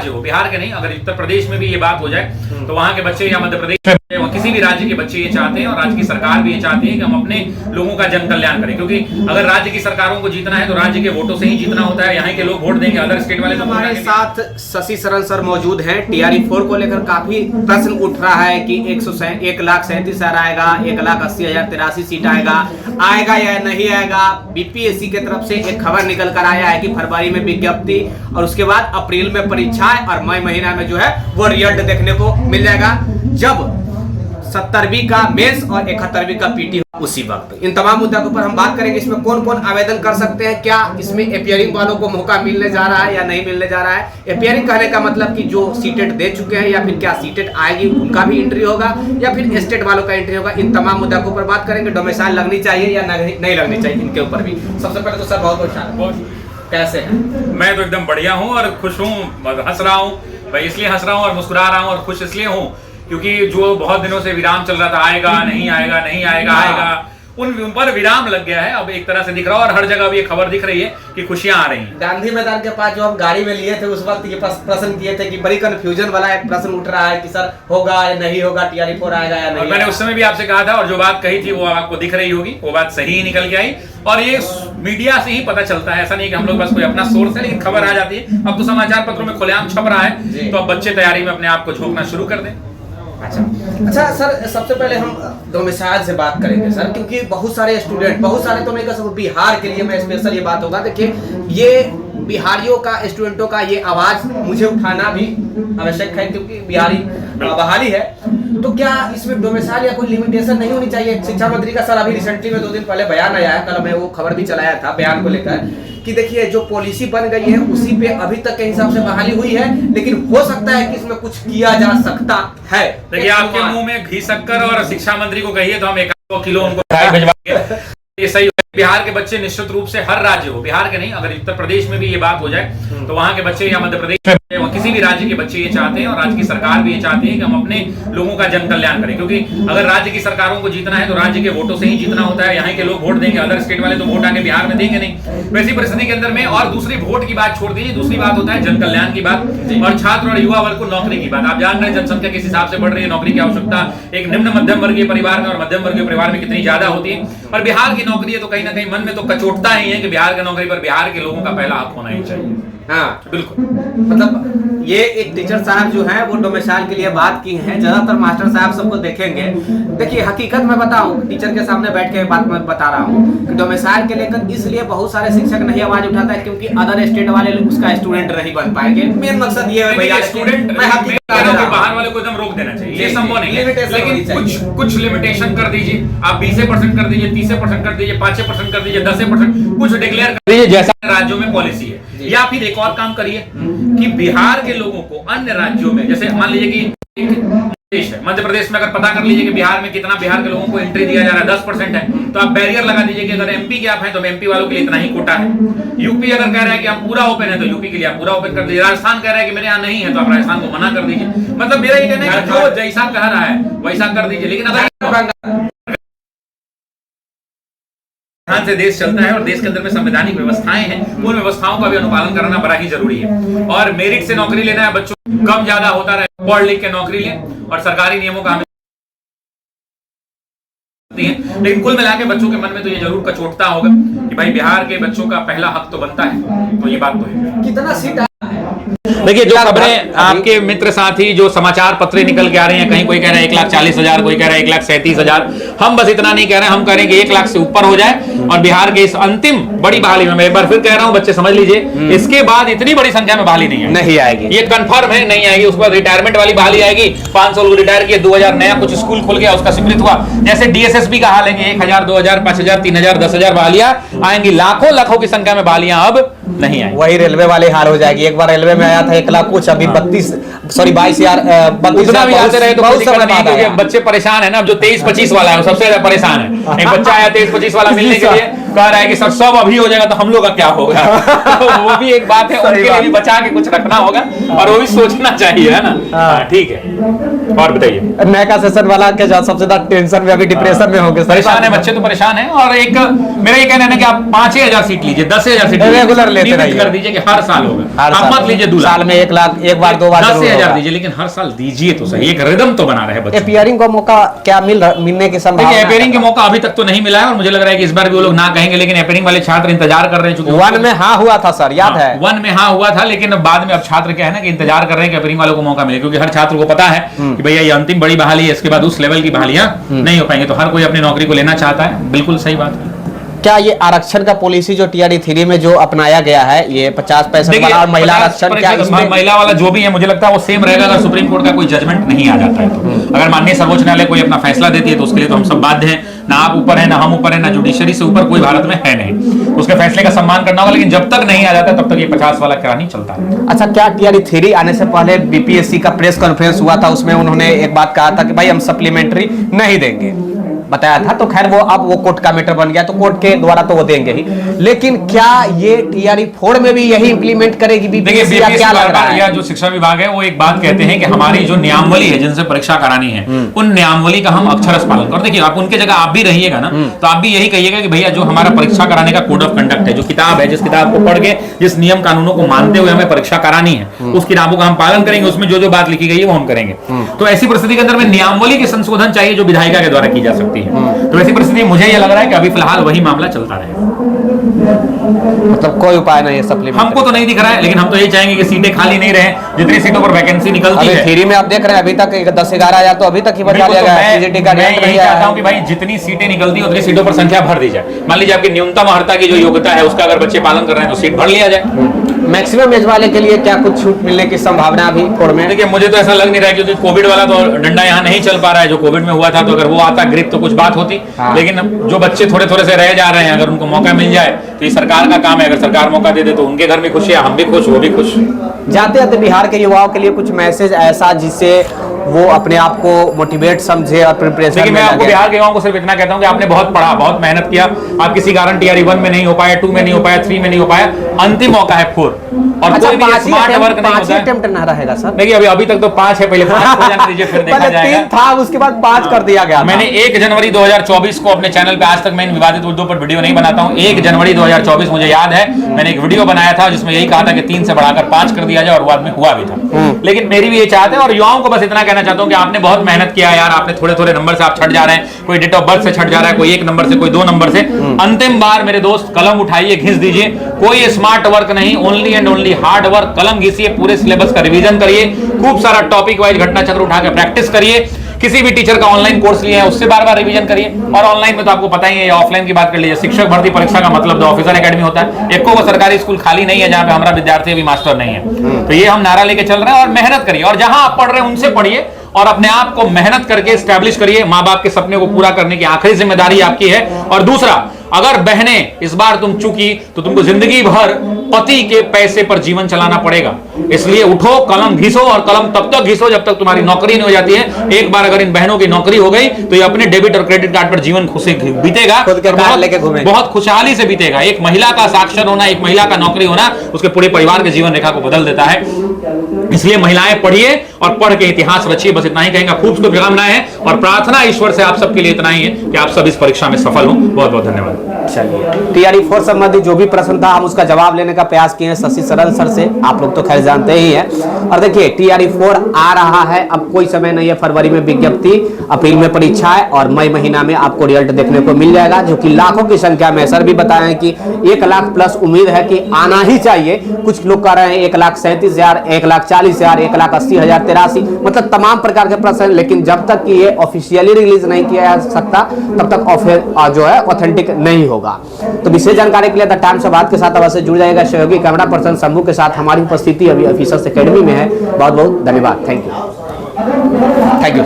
राज्य हो, बिहार के नहीं, अगर उत्तर प्रदेश में भी ये बात हो जाए तो वहां के बच्चे या मध्य प्रदेश में किसी भी राज्य के बच्चे ये चाहते हैं और राज्य की सरकार भी ये चाहती है कि हम अपने लोगों का जन कल्याण करें, क्योंकि अगर राज्य की सरकारों को जीतना है तो राज्य के वोटों से ही जीतना होता है। यहाँ के लोग वोट देंगे, अदर स्टेट वाले। हमारे साथ शशि शरण सर मौजूद हैं। TRE-4 को लेकर काफी प्रश्न उठ रहा है कि 1,37,000 आएगा, 1,80,083 सीट आएगा या नहीं आएगा। BPSC की तरफ से एक खबर निकल कर आया है कि फरवरी में विज्ञप्ति और उसके बाद अप्रैल में परीक्षाएं और मई महीना में जो है वो रिजल्ट देखने को मिल जाएगा, जब 70वीं का मेंस और 71वीं का PT उसी वक्त। इन तमाम मुद्दों के ऊपर हम बात करेंगे। इसमें कौन कौन आवेदन कर सकते हैं, क्या इसमें अपीयरिंग वालों को मौका मिलने जा रहा है या नहीं मिलने जा रहा है। अपीयरिंग कहने का मतलब कि जो सीटेट दे चुके हैं या फिर क्या सीटेट आएगी उनका भी एंट्री होगा या फिर स्टेट वालों का एंट्री होगा। इन तमाम मुद्दों के ऊपर बात करेंगे। डोमिसाइल लगनी चाहिए या नहीं लगनी चाहिए, इनके ऊपर भी। सबसे पहले तो सर बहुत बहुत कैसे हैं? मैं तो एकदम बढ़िया हूँ और खुश हूँ, हंस रहा हूँ भाई, इसलिए हंस रहा हूँ और मुस्कुरा रहा हूँ और खुश इसलिए हूँ क्योंकि जो बहुत दिनों से विराम चल रहा था, आएगा नहीं आएगा नहीं आएगा आएगा, उन पर विराम लग गया है। अब एक तरह से दिख रहा है और हर जगह भी ये खबर दिख रही है कि खुशियां आ रही हैं। गांधी मैदान के पास जो हम गाड़ी में लिए थे उस वक्त ये प्रश्न किए थे कि बड़ी कंफ्यूजन वाला एक प्रश्न उठ रहा है कि सर होगा या नहीं होगा, TRE-4 आएगा या नहीं। और मैंने उस समय भी आपसे कहा था और जो बात कही थी वो आपको दिख रही होगी, वो बात सही निकल के आई। और ये मीडिया से ही पता चलता है, ऐसा नहीं कि हम लोग बस कोई अपना सोर्स है, लेकिन खबर आ जाती है। अब तो समाचार पत्रों में खुलेआम छप रहा है, तो अब बच्चे तैयारी में अपने आप को झोंकना शुरू कर दें। अच्छा सर, सबसे पहले हम डोमिसाइल से बात करेंगे सर, क्योंकि बहुत सारे स्टूडेंट, बहुत सारे तो नहीं कह सकता, बिहार के लिए मैं स्पेशल ये बात होगा। देखिए, ये बिहारियों का, स्टूडेंटों का ये आवाज मुझे उठाना भी आवश्यक है क्योंकि बिहारी बहाली है। तो क्या इसमें डोमिसाइल या कोई लिमिटेशन नहीं होनी चाहिए? शिक्षा मंत्री का सर अभी रिसेंटली में 2 दिन पहले बयान आया है, कल मैं वो खबर भी चलाया था बयान को लेकर कि देखिए जो पॉलिसी बन गई है उसी पे अभी तक के हिसाब से बहाली हुई है, लेकिन हो सकता है कि इसमें कुछ किया जा सकता है। देखिए, आपके मुंह में घी शक्कर और शिक्षा मंत्री को कहिए तो हम 1 किलो उनको भिजवाएंगे। ये सही है। बिहार के बच्चे निश्चित रूप से हर राज्य हो, बिहार के नहीं, अगर उत्तर प्रदेश में भी ये बात हो जाए तो वहां के बच्चे या मध्य प्रदेश में किसी भी राज्य के बच्चे ये चाहते हैं और राज्य की सरकार भी ये चाहती है कि हम अपने लोगों का जन कल्याण करें, क्योंकि अगर राज्य की सरकारों को जीतना है तो राज्य के वोटों से ही जीतना होता है। यहाँ के लोग वोट देंगे, अदर स्टेट वाले तो वोट आके बिहार में देंगे नहीं। वैसी परिस्थिति के अंदर में, और दूसरी वोट की बात छोड़ दीजिए, दूसरी बात होता है जन कल्याण की बात और छात्र और युवा वर्ग को नौकरी की बात। आप जान रहे हैं जनसंख्या किस हिसाब से बढ़ रही है, नौकरी की आवश्यकता एक निम्न मध्यम वर्गीय परिवार में और मध्यम वर्गीय परिवार में कितनी ज्यादा होती है। और बिहार की नौकरी है तो कहीं ना कहीं मन में तो कचोटता ही है कि बिहार की नौकरी पर बिहार के लोगों का पहला हक होना ही चाहिए। हाँ बिल्कुल। मतलब ये एक टीचर साहब जो है वो डोमिसाइल के लिए बात की हैं। ज्यादातर मास्टर साहब सबको देखेंगे। देखिए, हकीकत में बताऊं, टीचर के सामने बैठ के बात मैं बता रहा हूँ कि डोमिसाइल के लेकर इसलिए बहुत सारे शिक्षक नहीं आवाज उठाता है क्योंकि अदर स्टेट वाले लोग उसका स्टूडेंट नहीं बन पाएंगे। मेन मकसद ये है भैया, स्टूडेंट बाहर वाले को एकदम रोक देना चाहिए, ये संभव नहीं है, लेकिन कुछ लिमिटेशन कर दीजिए। आप 20% कर दीजिए, 30% कर दीजिए, 5% कर दीजिए, 10%, कुछ डिक्लेयर कर दीजिए जैसा राज्यों में पॉलिसी है। या फिर एक और काम करिए कि बिहार के लोगों को अन्य राज्यों में, जैसे मान लीजिए कि एक देश है मध्य प्रदेश में, अगर पता कर लीजिए कि बिहार में कितना बिहार के लोगों को एंट्री दिया जा रहा है, 10% है, तो आप बैरियर लगा दीजिए कि अगर MP के आप हैं तो MP वालों के लिए इतना ही कोटा है। यूपी अगर कह रहा है कि आप पूरा ओपन है तो यूपी के लिए आप पूरा ओपन कर दीजिए। राजस्थान कह रहा है कि मेरे यहाँ नहीं है तो आप राजस्थान को मना कर दीजिए। मतलब मेरा ये कहना है कि जो जैसा कह रहा है वैसा कर दीजिए, लेकिन अगर से देश चलता है और देश के अंदर में संवैधानिक व्यवस्थाएं हैं, उन व्यवस्थाओं का भी अनुपालन करना बड़ा ही जरूरी है। और मेरिट से नौकरी लेना है बच्चों, कम ज्यादा होता रहे, पढ़ लिख के नौकरी लें और सरकारी नियमों का हमें, लेकिन कुल मिला के बच्चों के मन में तो ये जरूर कचोटता होगा कि भाई बिहार के बच्चों का पहला हक तो बनता है। तो ये बात तो है। कितना सीट देखिए, जो खबरें आपके मित्र साथी जो समाचार पत्र निकल के आ रहे हैं, कहीं कोई कह रहा है 1,40,000, कोई कह रहा है 1,37,000, हम बस इतना नहीं कह रहे हैं, हम कह रहे हैं कि 1 लाख से ऊपर हो जाए और बिहार के इस अंतिम बड़ी बहाली में, मैं एक बार फिर कह रहा हूं बच्चे समझ लीजिए, इसके बाद इतनी बड़ी संख्या में बहाली नहीं आएगी, ये कंफर्म है, नहीं आएगी। उसके बाद रिटायरमेंट वाली बहाली आएगी, 500 लोग रिटायर किए, 2000 नया कुछ स्कूल खुल गया, उसका स्वीकृत हुआ। जैसे DSSB का हाल है कि 1000, 2000, 5000, 3000, 10,000 बहालियां आएंगी, लाखों लाखों की संख्या में बहालियां अब नहीं आएंगी। वही रेलवे वाले हाल हो जाएगी। एक बार रेलवे में आया था 1 लाख कुछ, अभी 22,000 उतना भी आते रहे तो बहुत दिक्कत नहीं, क्योंकि बच्चे परेशान है ना। अब जो 23-25 वाला है वो सबसे ज्यादा परेशान है। एक बच्चा आया 23-25 वाला मिलने के लिए, कह रहा है कि सर सब अभी हो जाएगा तो हम लोग का क्या होगा। तो वो भी एक बात है, उनके लिए भी बचा के कुछ रखना होगा और वो भी सोचना चाहिए, है ना। ठीक है, और बताइए, नया का सेशन वाला के सबसे ज्यादा टेंशन में, अभी डिप्रेशन में होंगे, परेशान है बच्चे, तो परेशान है। और एक मेरा ये कहना है कि आप 5,000 सीट लीजिए, 10,000 सीट रेगुलर लेते नियमित रहिए। कर दीजिए कि हर साल होगा। हर आप साल मत लीजिए 2 लाख, साल में 1 लाख, एक बार 2 बार 10,000 दीजिए, लेकिन हर साल दीजिए तो सही, एक रिदम तो बना रहे बच्चे। एपियरिंग का मौका क्या मिलने की संभावना? देखिए एपेयरिंग के मौका अभी तक तो नहीं मिला है, और मुझे लग रहा है कि इस बार भी वो लोग ना कहेंगे, लेकिन एपेयरिंग वाले छात्र इंतजार कर रहे हैं। चूंकि 1 में हाँ हुआ था सर, याद है? 1 में हाँ हुआ था, लेकिन अब बाद में अब छात्र क्या है ना कि इंतजार कर रहे हैं कि एपेयरिंग वालों को मौका मिले, क्योंकि हर छात्र को पता है कि भैया ये अंतिम बड़ी बहाली है, इसके बाद उस लेवल की बहालियां नहीं हो पाएंगे, तो हर कोई अपनी नौकरी को लेना चाहता है। बिल्कुल सही बात है। क्या ये आरक्षण का पॉलिसी जो टीआरई 3 में जो अपनाया गया है, ये 50% वाला और महिला आरक्षण, क्या इसमें महिला वाला जो भी है मुझे लगता है वो सेम रहेगा, अगर सुप्रीम कोर्ट का कोई जजमेंट नहीं आ जाता है तो। अगर माननीय सर्वोच्च न्यायालय कोई अपना फैसला देती है तो उसके लिए तो हम सब बाध्य हैं, ना आप ऊपर है ना हम ऊपर है, ना जुडिशरी से ऊपर कोई भारत में है नहीं, उसके फैसले का सम्मान करना होगा, लेकिन जब तक नहीं आ जाता तब तक ये 50 वाला करानी चलता है। अच्छा, क्या टीआरई 3 आने से पहले बीपीएससी का प्रेस कॉन्फ्रेंस हुआ था, उसमें उन्होंने एक बात कहा था कि भाई हम सप्लीमेंट्री नहीं देंगे, बताया था, तो खैर वो अब वो कोर्ट का मैटर बन गया, तो कोर्ट के द्वारा तो वो देंगे ही, लेकिन क्या ये टीआरई 4 में भी यही इंप्लीमेंट करेगी बीपीएससी? क्या लग रहा है? या जो शिक्षा विभाग है वो एक बात कहते हैं कि हमारी जो नियमावली है जिनसे परीक्षा करानी है उन नियमावली का हम अक्षरश पालन कर। देखिए आप उनके जगह आप भी रहिएगा ना, तो आप भी यही कहिएगा कि भैया जो हमारा परीक्षा कराने का कोड ऑफ कंडक्ट है, जो किताब है, जिस किताब को पढ़ के जिस नियम कानूनों को मानते हुए हमें परीक्षा करानी है, उस किताबों का हम पालन करेंगे, उसमें जो जो बात लिखी गई है वो हम करेंगे। तो ऐसी परिस्थिति के अंदर में नियमावली के संशोधन चाहिए जो विधायिका के द्वारा की जा सकती है। तो ऐसी परिस्थिति मुझे ये लग रहा है कि अभी फिलहाल वही मामला चलता रहेगा। मतलब कोई उपाय नहीं है सप्लीमेंट? हमको तो नहीं दिख रहा है, लेकिन हम तो यही चाहेंगे कि सीटें खाली नहीं रहे, जितनी सीटों पर वैकेंसी निकलती है। थ्री में आप देख रहे हैं अभी तक 10-11 हजार तो अभी तक ही बचा लिया गया है। सीजीटी का मैं यही चाहता हूं कि भाई जितनी सीटें निकलती है उतनी सीटों पर संख्या भर दी जाए। मान लीजिए आपकी न्यूनतम अर्हता की जो योग्यता है उसका अगर बच्चे पालन कर रहे हैं तो सीट भर लिया जाए। मैक्सिमम एज वाले के लिए क्या कुछ छूट मिलने की संभावना अभी कोर्ट में? देखिए मुझे तो ऐसा लग नहीं रहा है, क्योंकि कोविड वाला तो डंडा यहाँ नहीं चल पा रहा है। जो कोविड में हुआ था तो अगर वो आता ग्रिप तो कुछ बात होती, लेकिन जो बच्चे थोड़े थोड़े से रह जा रहे हैं अगर उनको मौका मिल जाए तो ये सरकार का काम है। अगर सरकार मौका दे दे तो उनके घर में खुशी है, हम भी खुश, वो भी खुश। जाते जाते बिहार के युवाओं के लिए कुछ मैसेज ऐसा जिससे वो अपने आप को मोटिवेट समझे और प्रिपरेशन में मैं आपको बिहार के युवाओं को सिर्फ इतना कहता हूं कि आपने बहुत पढ़ा, बहुत मेहनत किया, आप किसी कारण टीआरई 1 में नहीं हो पाया, 2 में नहीं हो पाया, 3 में नहीं हो पाया, अंतिम मौका है 4। और अच्छा, कोई भी स्मार्ट वर्क नहीं होता है। अटेम्प्ट ना रहेगा सर? देखिए अभी तक तो 5 है, पहले 5 हो जाने दीजिए, फिर देखा जाएगा। 3 था, उसके बाद 5 कर दिया गया। मैंने 1 जनवरी 2024 को अपने चैनल पे, आज तक मैं इन विवादित मुद्दों पर वीडियो नहीं बनाता हूं, 1 जनवरी 2024 मुझे याद है मैंने एक वीडियो बनाया था जिसमें यही कहा था कि 3 से बढ़ाकर 5 कर दिया जाए, और वो आदमी हुआ भी था। लेकिन मेरी भी ये चाहत है, और युवाओं को बस इतना कहना चाहता हूं कि आपने बहुत मेहनत किया यार, आपने थोड़े थोड़े नंबर से आप छट जा रहे हैं, कोई डेट ऑफ बर्थ से छट जा रहा है, कोई 1 नंबर से, कोई 2 नंबर से। अंतिम बार मेरे दोस्त कलम उठाइए, घिस दीजिए, कोई स्मार्ट वर्क नहीं, only and only hard work. कलम घिसिए, पूरे सिलेबस का रिवीजन करिए, खूब सारा टॉपिक वाइज घटना चक्र उठा के प्रैक्टिस करिए। किसी भी टीचर का ऑनलाइन कोर्स लिया है उससे बार बार रिवीजन करिए। और ऑनलाइन में तो आपको पता ही है, ऑफलाइन की बात कर लीजिए, शिक्षक भर्ती परीक्षा का मतलब तो ऑफिसर एकेडमी होता है। एको वो सरकारी स्कूल खाली नहीं है जहां पे हमारा विद्यार्थी अभी मास्टर नहीं है। तो ये हम नारा लेके चल रहे हैं, और मेहनत करिए, और जहां आप पढ़ रहे हैं उनसे पढ़िए, और अपने आप को मेहनत करके स्टैब्लिश करिए। माँ बाप के सपने को पूरा करने की आखिरी जिम्मेदारी आपकी है। और दूसरा, अगर बहनें इस बार तुम चूकी तो तुमको जिंदगी भर पति के पैसे पर जीवन चलाना पड़ेगा। इसलिए उठो, कलम घिसो, और कलम तब तक घिसो जब तक तुम्हारी नौकरी नहीं हो जाती है। एक बार अगर इन बहनों की नौकरी हो गई तो ये अपने डेबिट और क्रेडिट कार्ड पर जीवन खुशी बीतेगा, बहुत खुशहाली से बीतेगा। एक महिला का साक्षर होना, एक महिला का नौकरी होना उसके पूरे परिवार के जीवन रेखा को बदल देता है। इसलिए महिलाएं पढ़िए और पढ़ के इतिहास रचिए, बस इतना ही कहेंगे। खूब शुभकामनाएं हैं, और प्रार्थना ईश्वर से आप सबके लिए इतना ही है कि आप सब इस परीक्षा में सफल हों। बहुत बहुत धन्यवाद। चलिए, टीआरई 4 संबंधी जो भी प्रश्न था हम उसका जवाब लेने का प्रयास किए हैं शशि सरन सर से, आप लोग तो खैर जानते ही हैं। और देखिए टीआरई 4 आ रहा है, अब कोई समय नहीं है, फरवरी में विज्ञप्ति, अप्रैल में परीक्षा है, और मई महीना में आपको रिजल्ट देखने को मिल जाएगा, जो कि लाखों की संख्या में। सर भी बताएं कि 1 लाख प्लस उम्मीद है कि आना ही चाहिए। कुछ लोग कह रहे हैं 1,37,000, 1,40,000, 1,80,000, 83, मतलब तमाम प्रकार के प्रश्न। लेकिन जब तक कि ये ऑफिशियली रिलीज नहीं किया जा सकता तब तक जो है ऑथेंटिक नहीं होगा। तो विशेष जानकारी के लिए द टाइम्स ऑफ भारत के साथ अवश्य जुड़ जाएगा। सहयोगी कैमरा पर्सन शंभू के साथ हमारी उपस्थिति अभी ऑफिसर्स एकेडमी में है। बहुत बहुत धन्यवाद। Thank you.